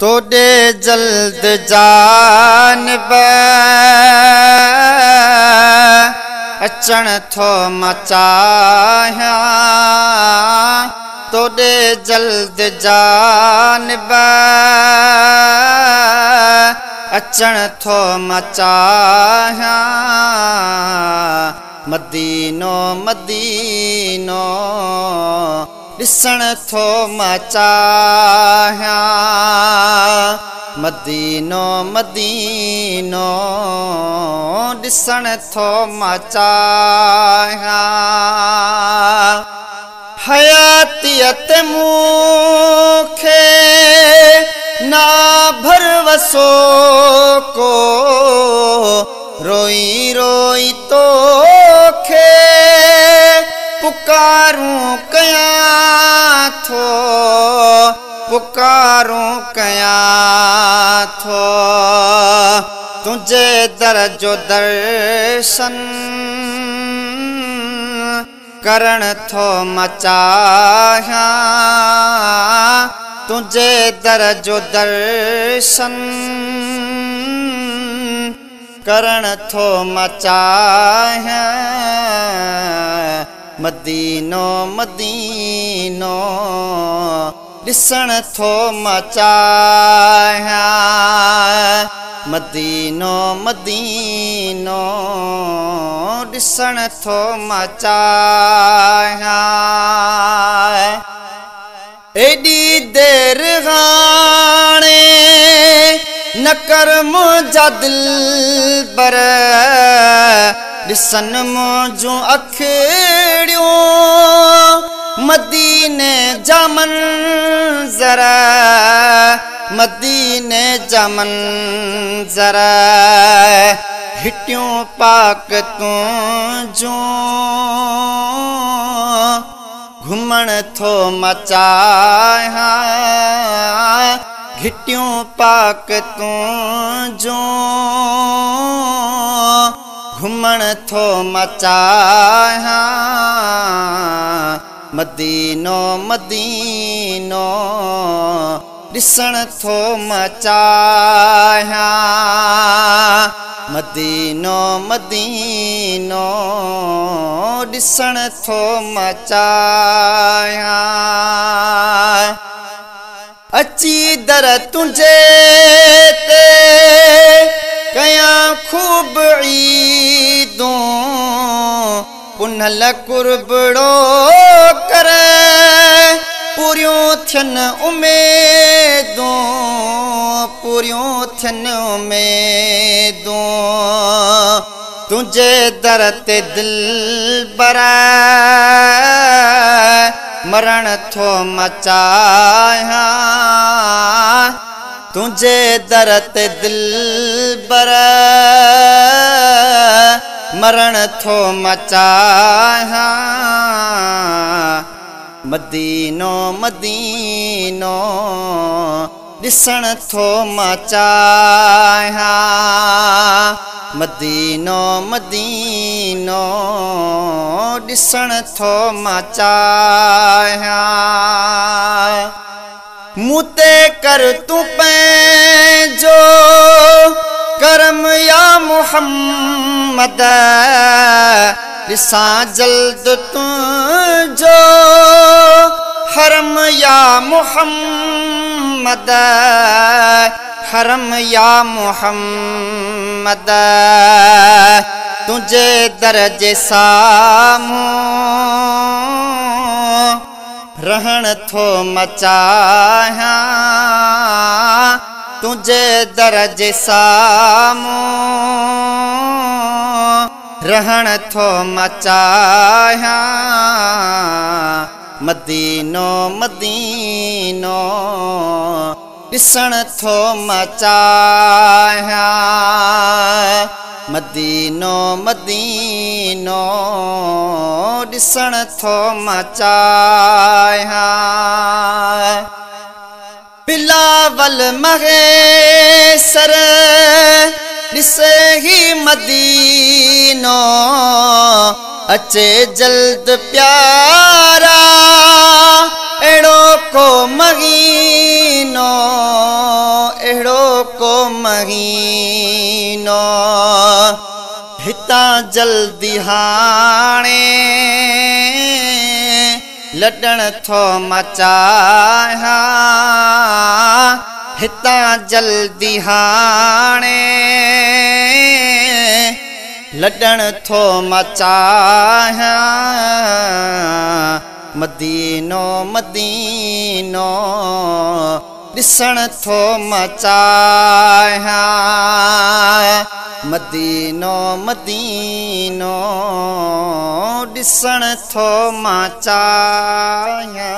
तोड़े जल्द जानब अचण थो मचाया तोड़े जल्द जानब अचण थो मचाया मदीनो मदीनो ॾिसण थो मचाया मदीनो मदीनो ॾिसण थो मचाया हयातियत मूंखे ना भरवसो को रोई रोई तोखे पुकारूं कयां थो पुकारूं कयां थो तुझे दर जो दर्शन करण थो मचाया तुझे दर जो दर्शन करण थो मचाया मदीनो मदीनो ॾिसण थो मचाया मदीनो मदीनो ॾिसण थो मचाया एॾी देर हाणे न कर मुंहिंजा दिलबर ॾिसन मुंहिंजूं अखियूं मदीने जा मंज़र मदीने जा मंज़र हिटियूं पाक तुंहिंजूं घुमण थो मचाया घिटियूं पाक तुंहिंजूं घुमण थो मचाया मदीनो मदीनो ॾिसण थो मचाया मदीनो मदीनो ॾिसण थो मचाया अची दर तुंहिंजे ते कयां खूब ईदूं पुनल कुर्बड़ो कर पूरियूं थियनि उमेदूं पूरियूं थियनि उमेदूं तुंहिंजे दर ते दिलबर मरण थो मचाया तुंहिंजे दर ते दिलबर मरण थो मचाया मदीनो मदीनो ॾिसण थो मचाया मदीनो मदीनो ॾिसण थो मचाया मूं ते कर तूं पंहिंजो करम या मुहम्मद ॾिसां जल्द तुंहिंजो हरम या मुहम्मद हरम या मुहम्मद तुंहिंजे दर जे साम्हूं रहण थो मचाया तुंहिंजे दर जे साम्हूं रहण थो मचाया मदीनो मदीनो ॾिसण थो मचाया मदीनो मदीनो ॾिसण थो मचाया बिलावल महेसर ॾिसे ही मदीनो अचे जल्द प्यारा, एड़ो को महीनो महीनो हिता जल्दी हाणे लॾण थो मचाया हिता जल्दी हाणे लॾण थो मचाया मदीनो मदीनो ॾिसण थो मचाया मदीनो मदीनो ॾिसण थो मचाया।